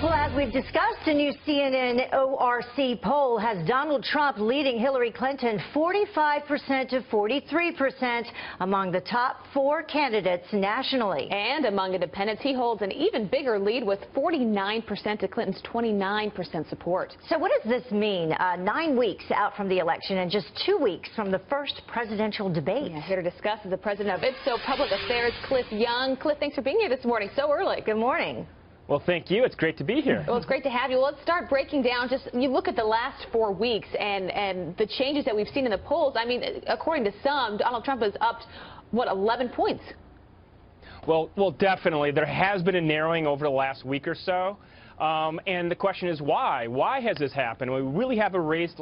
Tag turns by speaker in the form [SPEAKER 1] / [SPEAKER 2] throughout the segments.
[SPEAKER 1] Well, as we've discussed, a new CNN ORC poll has Donald Trump leading Hillary Clinton 45% to 43% among the top 4 candidates nationally.
[SPEAKER 2] And among independents, he holds an even bigger lead with 49% to Clinton's 29% support.
[SPEAKER 1] So what does this mean? 9 weeks out from the election and just 2 weeks from the first presidential debate.
[SPEAKER 2] Yeah, here to discuss is the president of Ipso Public Affairs, Cliff Young. Cliff, thanks for being here this morning so early.
[SPEAKER 1] Good morning.
[SPEAKER 3] Well, thank you. It's great to be here.
[SPEAKER 2] Well, it's great to have you. Well, let's start breaking down. Just you look at the last 4 weeks and the changes that we've seen in the polls. I mean, according to some, Donald Trump has upped, what, 11 points?
[SPEAKER 3] Well, definitely. There has been a narrowing over the last week or so. And the question is why? Why has this happened? We really have a race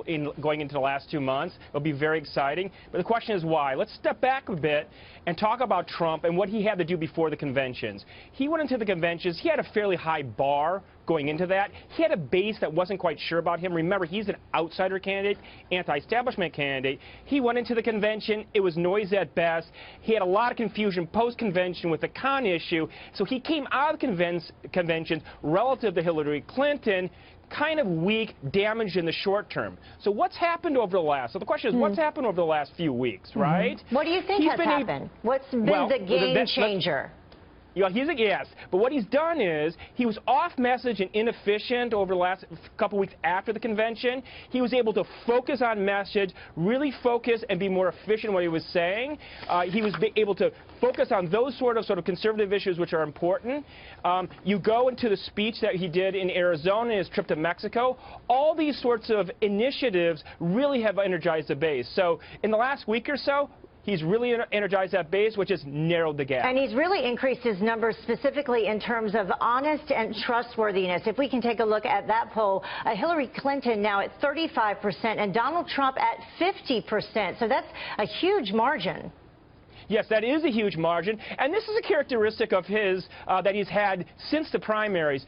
[SPEAKER 3] going into the last 2 months. It'll be very exciting. But the question is why? Let's step back a bit and talk about Trump and what he had to do before the conventions. He went into the conventions. He had a fairly high bar going into that. He had a base that wasn't quite sure about him. Remember, he's an outsider candidate, anti-establishment candidate. He went into the convention. It was noisy at best. He had a lot of confusion post-convention with the Khan issue. So he came out of the conventions relative to Hillary Clinton kind of weak, damaged in the short term. So what's happened over the last, so the question is, what's happened over the last few weeks, right?
[SPEAKER 1] What do you think has happened? What's been the game changer?
[SPEAKER 3] Yes, but what he's done is he was off message and inefficient over the last couple weeks after the convention. He was able to focus on message, really focus and be more efficient in what he was saying. He was able to focus on those sort of conservative issues which are important. You go into the speech that he did in Arizona, his trip to Mexico. All these sorts of initiatives really have energized the base. So in the last week or so, he's really energized that base, which has narrowed the gap.
[SPEAKER 1] And he's really increased his numbers specifically in terms of honest and trustworthiness. If we can take a look at that poll, Hillary Clinton now at 35% and Donald Trump at 50%. So that's a huge margin.
[SPEAKER 3] Yes, that is a huge margin, and this is a characteristic of his that he's had since the primaries.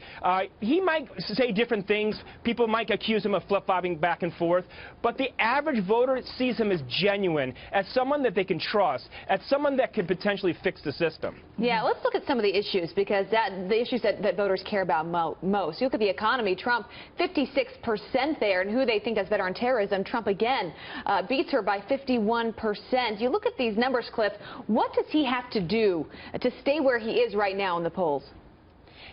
[SPEAKER 3] He might say different things. People might accuse him of flip-flopping back and forth, but the average voter sees him as genuine, as someone that they can trust, as someone that could potentially fix the system.
[SPEAKER 2] Yeah, let's look at some of the issues, because the issues that voters care about most. You look at the economy, Trump 56% there, and who they think has better on terrorism, Trump again beats her by 51%. You look at these numbers, Cliff. What does he have to do to stay where he is right now in the polls?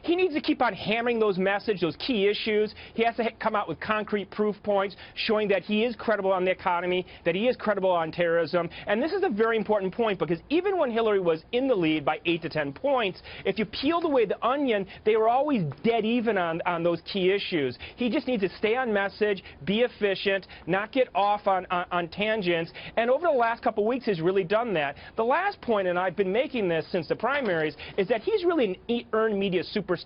[SPEAKER 3] He needs to keep on hammering those messages, those key issues. He has to come out with concrete proof points showing that he is credible on the economy, that he is credible on terrorism. And this is a very important point, because even when Hillary was in the lead by 8 to 10 points, if you peeled away the onion, they were always dead even on those key issues. He just needs to stay on message, be efficient, not get off on tangents. And over the last couple of weeks, he's really done that. The last point, and I've been making this since the primaries, is that he's really an earned media superstar.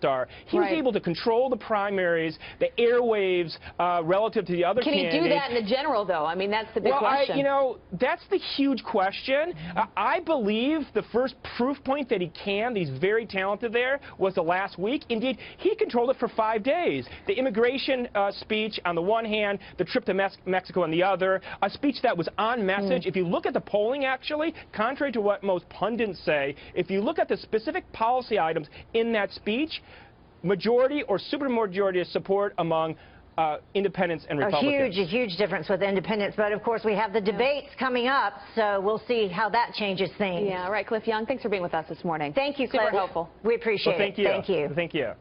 [SPEAKER 3] He was able to control the primaries, the airwaves, relative to the other candidates.
[SPEAKER 2] Can he do that in the general, though? I mean, that's the big question.
[SPEAKER 3] You know, that's the huge question. I believe the first proof point that he can, he's very talented there, was the last week. Indeed, he controlled it for 5 days. The immigration speech on the one hand, the trip to Mexico on the other, a speech that was on message. If you look at the polling, actually, contrary to what most pundits say, if you look at the specific policy items in that speech, majority or supermajority of support among independents and Republicans.
[SPEAKER 1] A huge difference with independents. But, of course, we have the debates coming up, so we'll see how that changes things.
[SPEAKER 2] Yeah, all right, Cliff Young, thanks for being with us this morning.
[SPEAKER 1] Thank you, Cliff.
[SPEAKER 2] Super helpful.
[SPEAKER 1] We appreciate
[SPEAKER 3] it.
[SPEAKER 1] Thank you.
[SPEAKER 3] Thank you.